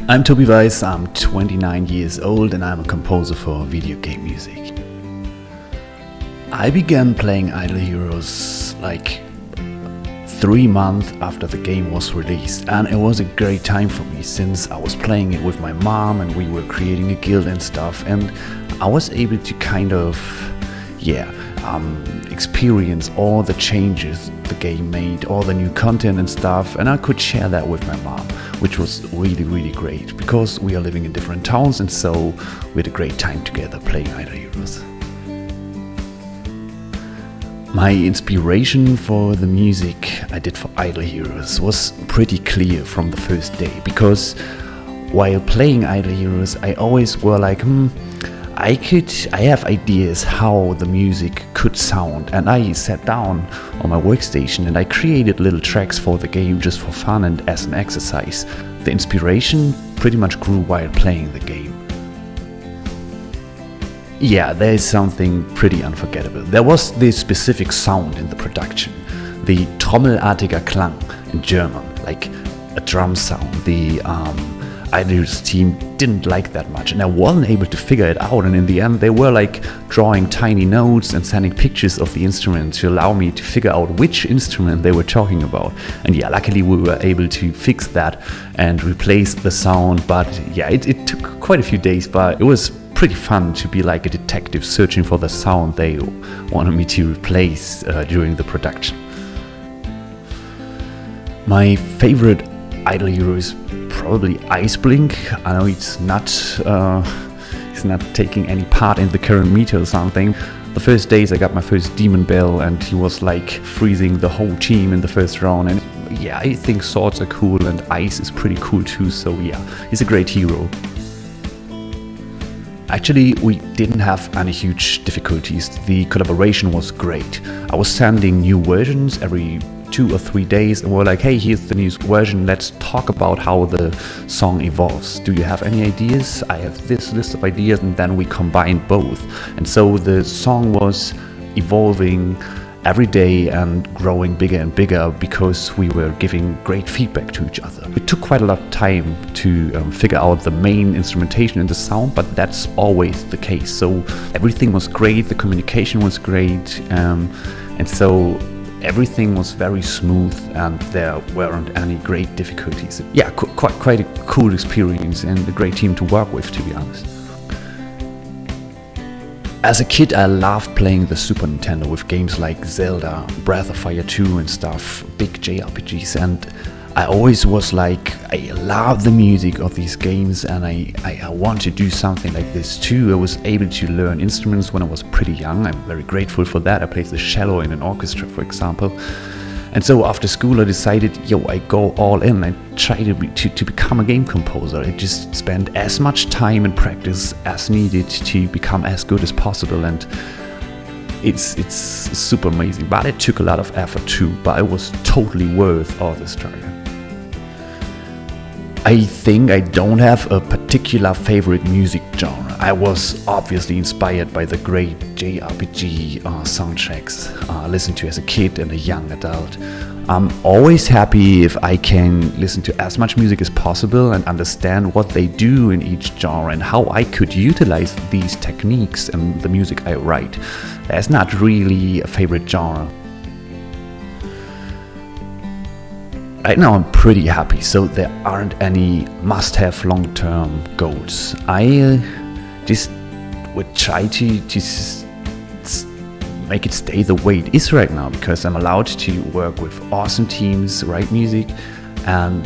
I'm Tobi Weiss, I'm 29 years old and I'm a composer for video game music. I began playing Idle Heroes like 3 months after the game was released, and it was a great time for me since I was playing it with my mom and we were creating a guild and stuff, and I was able to experience all the changes the game made, all the new content and stuff, and I could share that with my mom, which was really great because we are living in different towns, and so we had a great time together playing Idle Heroes. My inspiration for the music I did for Idle Heroes was pretty clear from the first day, because while playing Idle Heroes I always were like, I have ideas how the music could sound, and I sat down on my workstation and I created little tracks for the game just for fun and as an exercise. The inspiration pretty much grew while playing the game. Yeah, there is something pretty unforgettable. There was this specific sound in the production, the trommelartiger Klang in German, like a drum sound. The Idle Heroes team didn't like that much, and I wasn't able to figure it out, and in the end they were like drawing tiny notes and sending pictures of the instrument to allow me to figure out which instrument they were talking about. And yeah, luckily we were able to fix that and replace the sound, but yeah, it took quite a few days, but it was pretty fun to be like a detective searching for the sound they wanted me to replace during the production. My favorite Idle Hero is probably Ice Blink. I know it's not taking any part in the current meta or something. The first days I got my first Demon Bell and he was like freezing the whole team in the first round, and yeah, I think swords are cool and ice is pretty cool too, so yeah, he's a great hero. Actually, we didn't have any huge difficulties. The collaboration was great. I was sending new versions every 2 or 3 days, and we're like, hey, here's the new version, let's talk about how the song evolves. Do you have any ideas? I have this list of ideas, and then we combined both. And so the song was evolving every day and growing bigger and bigger because we were giving great feedback to each other. It took quite a lot of time to figure out the main instrumentation and the sound, but that's always the case. So everything was great, the communication was great, and so everything was very smooth and there weren't any great difficulties. Yeah, quite a cool experience and a great team to work with, to be honest. As a kid, I loved playing the Super Nintendo with games like Zelda, Breath of Fire 2 and stuff, big JRPGs, and I always was like, I love the music of these games and I want to do something like this too. I was able to learn instruments when I was pretty young. I'm very grateful for that. I played the cello in an orchestra, for example. And so after school I decided, I go all in and try to become a game composer. I just spent as much time and practice as needed to become as good as possible, and it's super amazing. But it took a lot of effort too, but it was totally worth all the struggle. I think I don't have a particular favorite music genre. I was obviously inspired by the great JRPG soundtracks I listened to as a kid and a young adult. I'm always happy if I can listen to as much music as possible and understand what they do in each genre and how I could utilize these techniques in the music I write. There's not really a favorite genre. Right now I'm pretty happy, so there aren't any must-have long-term goals. I just would try to make it stay the way it is right now, because I'm allowed to work with awesome teams, write music, and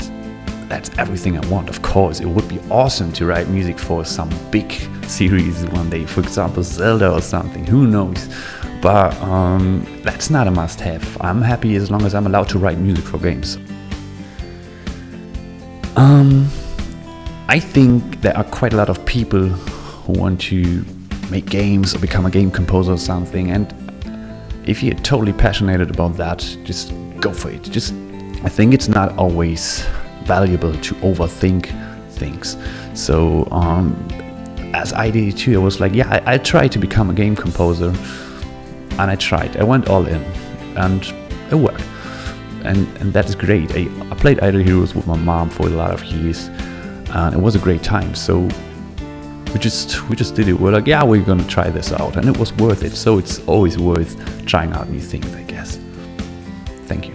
that's everything I want. Of course, it would be awesome to write music for some big series one day, for example Zelda or something, who knows. But that's not a must-have. I'm happy as long as I'm allowed to write music for games. I think there are quite a lot of people who want to make games or become a game composer or something, and if you're totally passionate about that, just go for it. I think it's not always valuable to overthink things. So as I did too, I was like, I tried to become a game composer, and I tried. I went all in, and it worked. And that is great. I played Idle Heroes with my mom for a lot of years, and it was a great time. So we just did it. We're like, yeah, we're gonna try this out, and it was worth it. So it's always worth trying out new things, I guess. Thank you.